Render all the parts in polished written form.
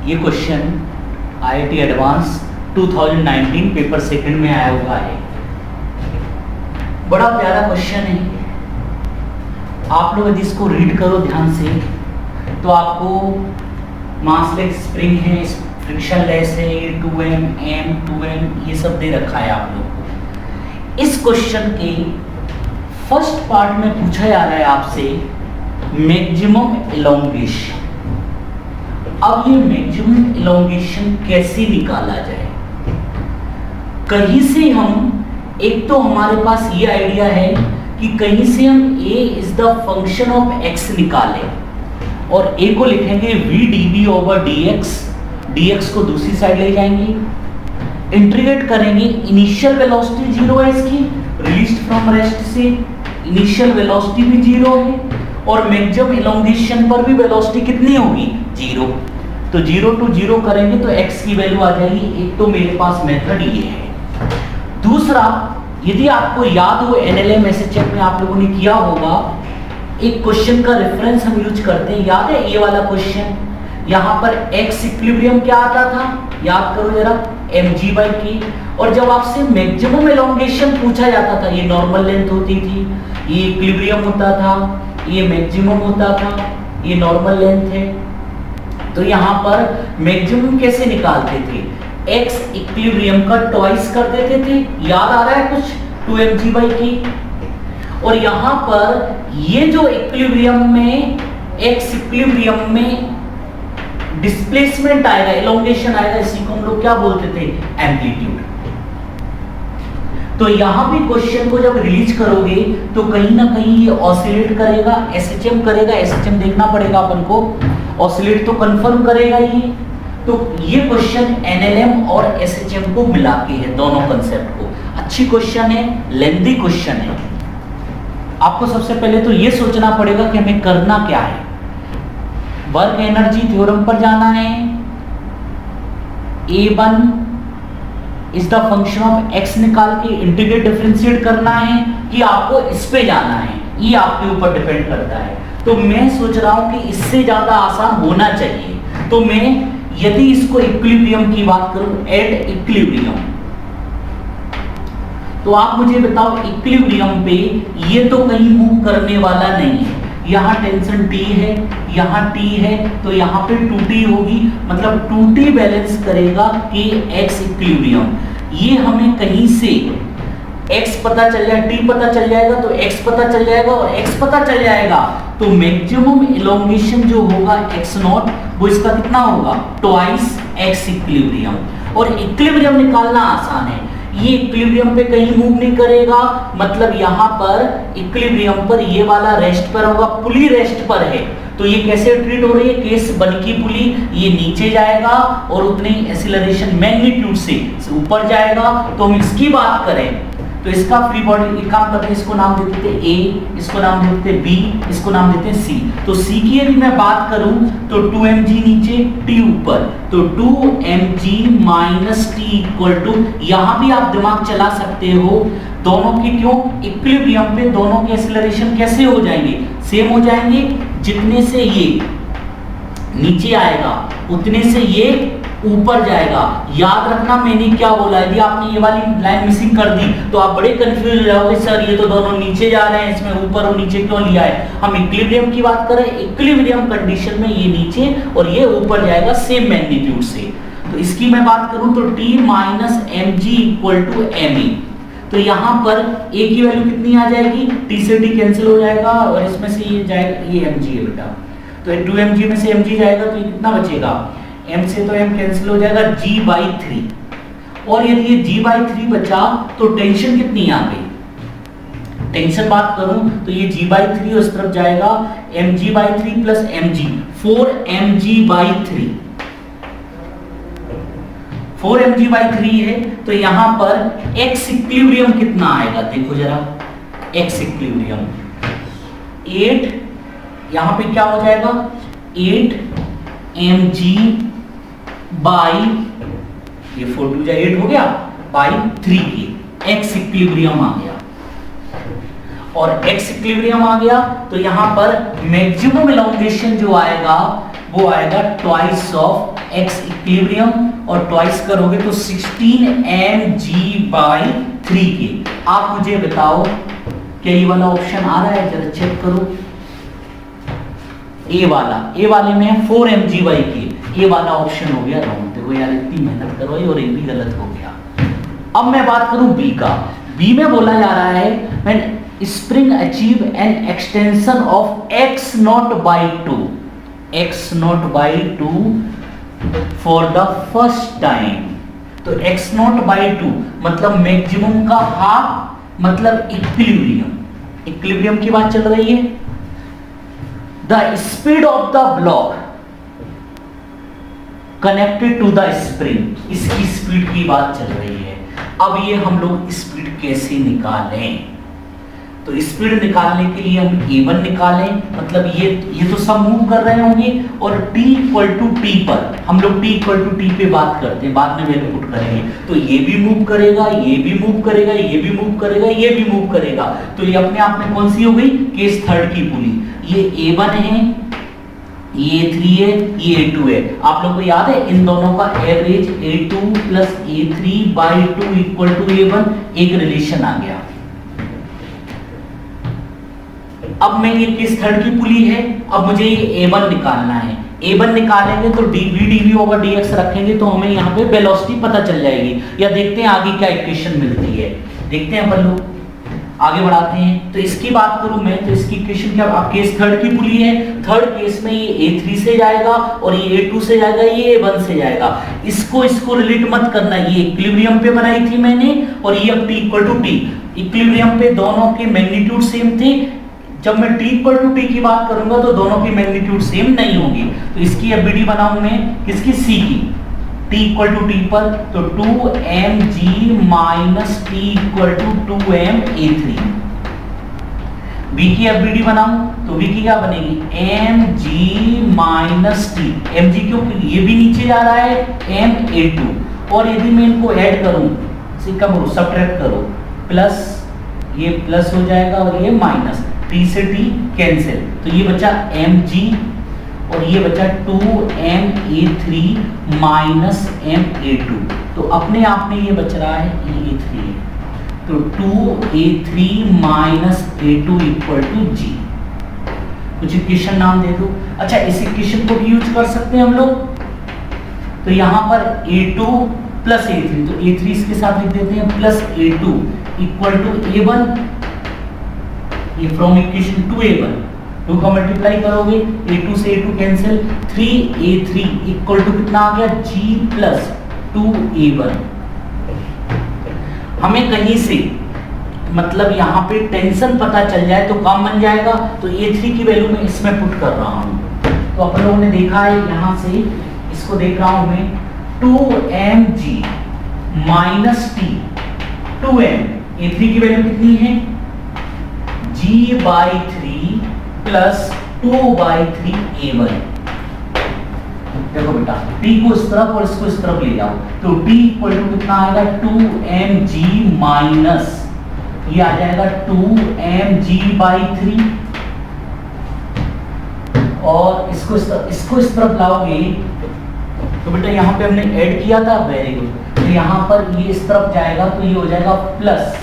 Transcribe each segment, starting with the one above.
ये question IIT advance 2019 paper second में आया हुआ है। बड़ा प्यारा क्वेश्चन है। आप लोग यदि इसको रीड करो ध्यान से तो आपको मासलेस स्प्रिंग है, फ्रिक्शन लेस है, 2m, m, 2m ये सब दे रखा है आप लोग को। इस क्वेश्चन के फर्स्ट पार्ट में पूछा जा रहा है आपसे मैक्सिमम एलोंगेशन। अब ये मैक्सिमम एलोंगेशन कैसे निकाला जाए? कहीं से हम, एक तो हमारे पास ये आइडिया है कि कहीं से हम a is the function of x निकालें और a को लिखेंगे v dv over dx, dx को दूसरी साइड ले जाएंगे, इंटीग्रेट करेंगे। इनिशियल वेलोसिटी जीरो है इसकी, रिलीज्ड फ्रॉम रेस्ट से इनिशियल वेलोसिटी भी जीरो है और मैक्सिमम एलोंगेशन पर भी वेलोसिटी कितनी होगी? जीरो। तो जीरो टू जीरो करेंगे तो x की वैल्यू आ जाएगी। एक तो मेरे पास मेथड ये है। दूसरा, यदि आपको याद हो NLM SHM में आप लोगों ने किया होगा, एक क्वेश्चन का रेफरेंस हम यूज करते हैं, याद है ये वाला क्वेश्चन? यहाँ पर x इक्विलिब्रियम क्या आता था, याद करो जरा, mg/k। और जब आपसे मैक्सिमम एलोंगेशन पूछा जाता था, ये नॉर्मल लेंथ होती थी, ये इक्विलिब्रियम होता था, ये मैक्सिमम होता था, ये नॉर्मल लेंथ है। तो यहाँ पर मैक्सिमम कैसे निकालते थे? x इक्विलिब्रियम का ट्वाइस कर देते थे, याद आ रहा है कुछ? 2mg/k। और यहाँ पर ये जो इक्विलिब्रियम में, x इक्विलिब्रियम में डिस्प्लेसमेंट आएगा, एलोंगेशन आएगा, इसी को हम लोग क्या बोलते थे? एम्पलीट्यूड। तो यहां भी क्वेश्चन को जब रिलीज करोगे तो कहीं ना कहीं ये ऑसिलेट करेगा, SHM करेगा, SHM देखना पड़ेगा अपन को, ऑसिलेट तो कंफर्म करेगा ये। तो ये क्वेश्चन NLM और SHM को मिला के है, दोनों कंसेप्ट को। अच्छी क्वेश्चन है, लेंथी क्वेश्चन है। आपको सबसे पहले तो ये सोचना पड़ेगा कि हमें करना क्या है। वर्क एनर्जी थ्योरम पर जाना है, A1 is the function of x निकाल के इंटीग्रेट डिफरेंशिएट करना है कि आपको इस पे जाना है, ये आपके ऊपर डिपेंड करता है। तो मैं सोच रहा हूं कि इससे ज्यादा आसान होना चाहिए। तो मैं यदि इसको इक्विलिब्रियम की बात करूं, एट इक्विलिब्रियम, तो आप मुझे बताओ इक्विलिब्रियम पे ये तो कहीं मूव करने वाला नहीं है। यहाँ टेंशन T है, यहाँ T है, तो यहाँ पे 2T होगी, मतलब 2T बैलेंस करेगा कि x इक्विलिब्रियम। ये हमें कहीं से x पता चल जाए, T पता चल जाएगा, तो x पता चल जाएगा, और x पता चल जाएगा तो मैक्सिमम एलोंगेशन जो होगा x0 वो इसका कितना होगा? Twice x equilibrium. और इक्विलिब्रियम निकालना आसान है, ये इक्विलिब्रियम पे कहीं मूव नहीं करेगा, मतलब यहाँ पर इक्विलिब्रियम पर ये वाला रेस्ट पर होगा, पुली रेस्ट पर है। तो ये कैसे ट्रीट हो रही है? केस बन की पुली, ये नीचे जाएगा और उतने ही एक्सीलरेशन मैग्नीट्यूड से ऊपर जाएगा। तो हम इसकी बात करें तो इसका फ्री बॉडी, एक काम करते हैं, इसको नाम देते थे A, इसको नाम देते थे B, इसको नाम देते हैं C। तो C की यदि मैं बात करूं तो 2mg नीचे, T ऊपर, तो 2mg minus T equal to, यहां भी आप दिमाग चला सकते हो, दोनों की क्यों? इक्विलिब्रियम पे दोनों के एक्सीलरेशन कैसे हो जाएंगे? सेम हो जाएंगे। जितने से ये नीचे आएगा उतने से ये ऊपर जाएगा। याद रखना मैंने क्या बोला, यदि आपने ये वाली लाइन मिसिंग कर दी तो आप बड़े कंफ्यूज हो जाओगे, सर ये तो दोनों नीचे जा रहे हैं, इसमें ऊपर और नीचे क्यों लिया है? हम इक्विलिब्रियम की बात करें, इक्विलिब्रियम कंडीशन में ये नीचे और ये ऊपर जाएगा सेम मैग्नीट्यूड से। तो इसकी मैं बात करूं तो T minus mg equal to me। तो यहाँ पर a की वैल्यू कितनी आ जाएगी? T से T कैंसिल हो जाएगा और इसमें से ये जाएगा, ये mg है बेटा, तो 2mg में से mg जाएगा तो ये कितना बचेगा? m से तो m कैंसिल हो जाएगा, g/3। और यदि ये g/3 बचा तो टेंशन कितनी आ गई? टेंशन बात करूं तो ये g/3 उस तरफ जाएगा, mg/3 plus mg, 4mg/3, 4mg/3 है। तो यहां पर x इक्विलिब्रियम कितना आएगा? देखो जरा, x इक्विलिब्रियम 8, यहां पे क्या हो जाएगा? 8mg बाई, ये 4 2 जा 8 हो गया, बाई 3 के x इक्विलिब्रियम आ गया। और x इक्विलिब्रियम आ गया तो यहां पर मैक्सिमम एलोंगेशन जो आएगा वो आएगा ट्वाइस ऑफ एक्स इक्विलिब्रियम, और ट्वाइस करोगे तो 16 mg/3 के। आप मुझे बताओ क्या ये वाला ऑप्शन आ रहा है, जरा चेक करो। ए वाले में है 4 mg/k, ये वाला ऑप्शन हो गया रॉन्ग। देखो यार इतनी मेहनत करवाई और एक भी गलत हो गया। अब मैं बात करूं बी का। बी में बोला जा रहा है when spring achieve an extension of x0/2 for the first time. तो x0/2 मतलब मैक्सिमम का हाफ, मतलब इक्विलिब्रियम की बात चल रही है। The speed of the block connected to the spring, इसकी स्पीड की बात चल रही है। अब ये हम लोग स्पीड कैसे निकालें? तो स्पीड निकालने के लिए हम a1 निकालें, मतलब ये तो सब मूव कर रहे होंगे, और t = t पर हम लोग t = t पे बात करते हैं, बाद में वैल्यू पुट करेंगे। तो ये भी मूव करेगा, ये भी मूव करेगा, ये भी मूव करेगा, ये भी मूव करेगा। तो ये अपने आप में कौन सी हो गई? केस थर्ड की पुली। ये a1 है, ये a3 है, ये a2 है। आप लोगों को याद है इन दोनों का एवरेज a2 + a3/2 = a1, एक रिलेशन आ गया। अब मैं ये केस थर्ड की पुली है, अब मुझे ये a1 निकालना है। a1 निकालेंगे तो dv/dx रखेंगे तो हमें यहाँ पे वेलोसिटी पता चल जाएगी। या देखते हैं आगे क्या इक्वेशन मिलती है, देखते हैं अपन लोग आगे बढ़ाते हैं। तो इसकी बात करूं मैं, तो इसकी इक्वेशन क्या? आप केस थर्ड की पुली है, थर्ड केस में ये a3 से जाएगा और ये a2 से जाएगा, ये a1 से जाएगा। इसको रिलेट मत करना, ये इक्विलिब्रियम पे बनाई थी मैंने, और ये अब t = t। इक्विलिब्रियम पे दोनों के मैग्नीट्यूड सेम थे। जब मैं t = t की बात करूंगा तो दोनों की मैग्नीट्यूड सेम नहीं होगी। तो इसकी एफबीडी बनाऊं मैं किसकी? c की। t = t पर तो 2mg - t = 2m/a3। b की एफबीडी बनाऊं तो b की क्या बनेगी? mg - t, mg क्यों? ये भी नीचे जा रहा है, m/a2। और यदि मैं इनको ऐड करूं, सब्ट्रैक्ट करो, प्लस ये प्लस हो जाएगा और ये माइनस, t से t कैंसिल, तो ये बचा mg और ये बचा 2m/a3 - m/a2। तो अपने आप में ये बच रहा है a3, तो 2a3 - a2 = g। कुछ इक्वेशन नाम दे दो। अच्छा, इस इक्वेशन को भी यूज कर सकते हैं हम लोग। तो यहाँ पर a2 + a3, तो a3 इसके साथ लिख देते हैं, प्लस a2 = a1। ये फ्रॉम इक्वेशन 2a1, 2 का मल्टीप्लाई करोगे, a2 से a2 कैंसिल, 3a3 = कितना आ गया? g + 2a1। हमें कहीं से मतलब यहाँ पे टेंशन पता चल जाए तो काम बन जाएगा। तो a3 की वैल्यू मैं इसमें पुट कर रहा हूँ। तो अपन लोगों ने देखा है, यहाँ से इसको देख रहा हूँ मैं, 2mg - t 2m, a3 की वैल्यू कितनी है? g/3 + 2/3a1। देखो बेटा, t को इस तरफ और इसको इस तरफ ले जाओ, तो t = कितना आएगा? 2mg माइनस ये आ जाएगा 2mg/3, और इसको इस तरफ लाओगे तो बेटा यहाँ पे हमने ऐड किया था, वेरी गुड। तो यहाँ पर ये इस तरफ जाएगा तो ये हो जाएगा प्लस,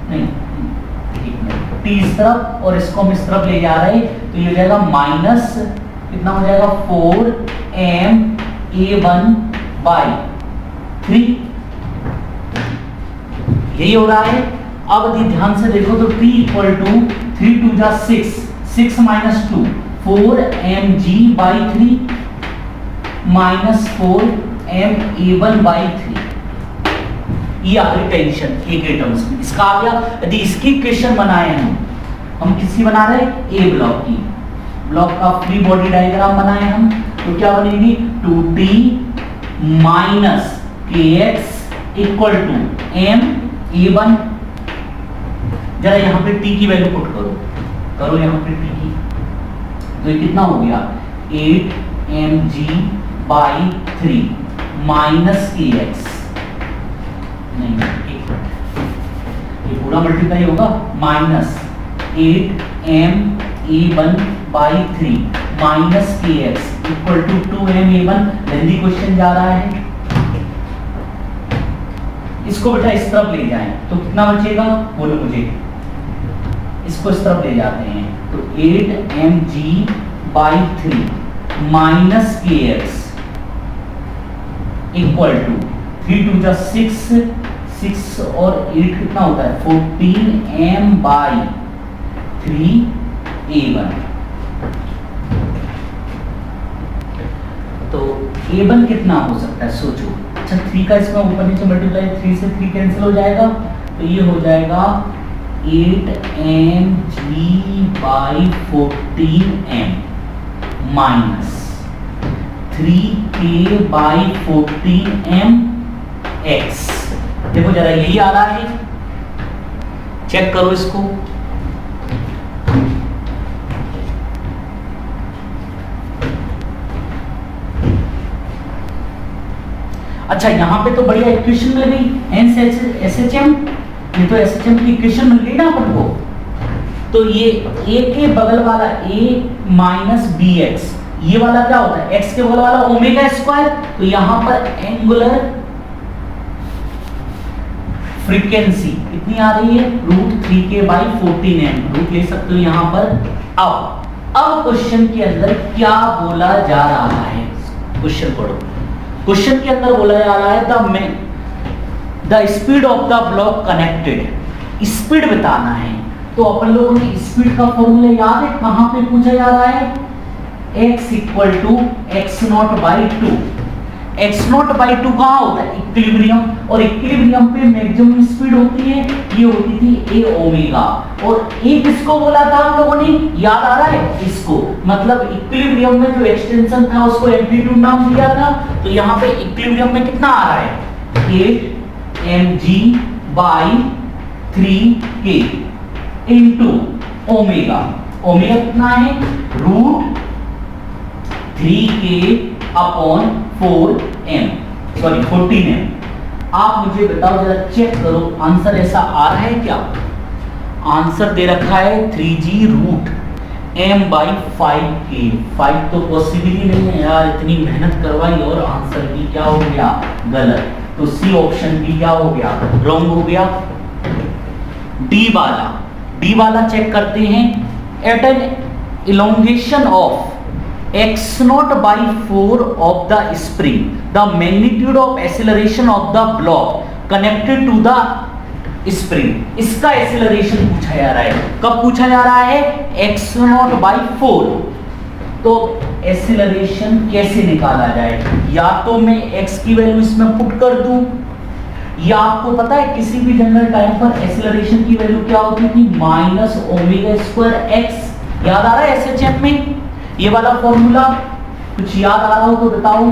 नहीं t इस तरफ और इसको हम इस तरफ ले जा रहे हैं, तो ये हो जाएगा माइनस, कितना हो जाएगा? 4ma1/3। यही हो रहा है। अब यदि ध्यान से देखो तो t = 3 × 2 = 6, 6 - 2 4mg/3 - 4ma1/3। ये आ गई टेंशन ए के टर्म्स में, इसका आ गया। यदि इसकी इक्वेशन बनाए हम किसकी बना रहे हैं? ए ब्लॉक की। ब्लॉक का फ्री बॉडी डायग्राम बनाए हम, तो क्या बनेगी? 2t - kx = ma1। जरा यहाँ पे t की वैल्यू पुट करो यहाँ पे t की, तो ये कितना हो गया? 8mg/3 - kx, नहीं ये पूरा मल्टीप्लाई होगा, -8ma1/3 माइनस के x equal to 2m(a1). Lengthy question जा रहा है, इसको बेटा इस तरफ ले जाएं तो कितना बचेगा, बोलो मुझे। इसको इस तरफ ले जाते हैं तो 8mg/3 माइनस के एक्स इक्वल टू 3 2 जा 6, 6 और 8 कितना होता है 14m/3a1। तो a1 कितना हो सकता है सोचो। अच्छा 3 का इसमें ऊपर नीचे मल्टीप्लाई, 3 से 3 कैंसिल हो जाएगा तो ये हो जाएगा 8mg/14m माइनस 3k/14m x। देखो जरा यही आ रहा है, चेक करो इसको। अच्छा यहां पे तो बढ़िया इक्वेशन मिल गई, हेंस एसएचएम, ये तो एसएचएम की इक्वेशन मिल गई ना अपन को। तो ये a के बगल वाला a माइनस bx, ये वाला क्या होता है x के बगल वाला ओमेगा स्क्वायर। तो यहां पर एंगुलर फ्रीक्वेंसी कितनी आ रही है √3k/14m, रूट ले सकते हो यहां पर। अब क्वेश्चन के अंदर क्या बोला जा रहा है, क्वेश्चन पढ़ो। क्वेश्चन के अंदर बोला जा रहा है the speed of the block connected, speed बताना है। तो अपन लोगों ने स्पीड का फॉर्मूला याद है, कहां पे पूछा जा रहा है, x equal to x0/2। x0/2 कहां होता है इक्विलिब्रियम, और इक्विलिब्रियम पे मैक्सिमम स्पीड होती है, ये होती थी a ओमेगा। और a किसको बोला था हम लोगों ने, याद आ रहा है इसको, मतलब इक्विलिब्रियम में जो एक्सटेंशन था उसको एम्पलीट्यूड नाम दिया था। तो यहाँ पे इक्विलिब्रियम में कितना आ रहा है 8mg/3k इंटू ओमेगा। ओमेगा कितना है √3k/14m। आप मुझे बताओ जरा, चेक करो आंसर ऐसा आ रहा है क्या। आंसर दे रखा है 3g√m/5k। 5 तो पॉसिबल ही नहीं है यार, इतनी मेहनत करवाई और आंसर भी क्या हो गया गलत। तो सी ऑप्शन भी क्या हो गया रॉन्ग हो गया। डी वाला चेक करते हैं। At an elongation of x0/4 of the spring, the magnitude of acceleration of the block connected to the spring, इसका एक्सेलरेशन पूछा जा रहा है। कब पूछा जा रहा है x0/4। तो एक्सेलरेशन कैसे निकाला जाए, या तो मैं x की वैल्यू इसमें पुट कर दूं, या आपको पता है किसी भी जनरल टाइम पर एक्सेलरेशन की वैल्यू क्या होती थी -ω²x। याद आ रहा है एसएचएम में ये वाला फॉर्मूला, कुछ याद आ रहा हो तो बताओ।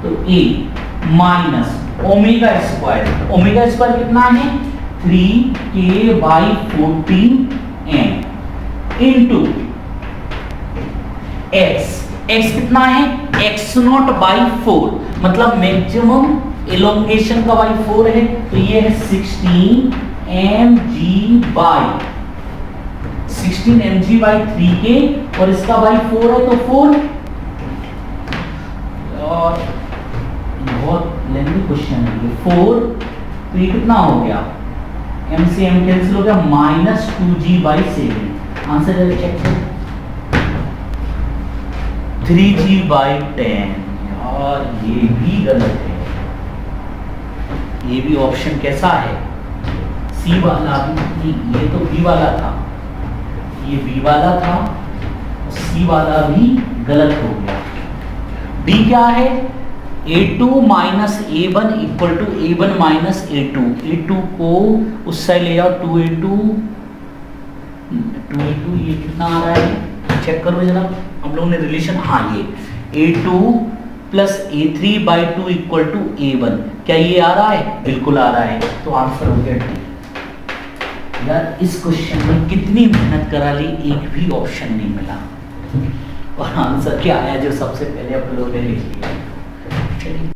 तो a minus omega square, omega square कितना है 3k/14m इंटू x, x कितना है x0/4, मतलब मैक्सिमम एलोंगेशन का बाई 4 है, तो ये है 16mg/3k और इसका बाई 4 है तो 4। और बहुत लेंथी क्वेश्चन है ये 4, तो ये कितना हो गया m से m कैंसिल हो गया -2g/7। आंसर चेक करो 3g/10। यार ये भी गलत है, ये भी ऑप्शन कैसा है सी वाला भी, ये तो बी वाला था, ये बी वाला था, सी वाला भी गलत हो गया। डी क्या है a2 minus a1 equal to a1 minus a2। a2 को उस साइड ले जाओ 2a2, ये कितना आ रहा है चेक करो जरा, हम लोगों ने रिलेशन, हाँ ये a2 plus a3/2 equal to a1। क्या ये आ रहा है, बिल्कुल आ रहा है, तो आंसर हो गया डी। यार इस क्वेश्चन में कितनी मेहनत करा ली, एक भी ऑप्शन नहीं मिला, और आंसर क्या आया जो सबसे पहले आप लोगों ने लिख लिया। चलिए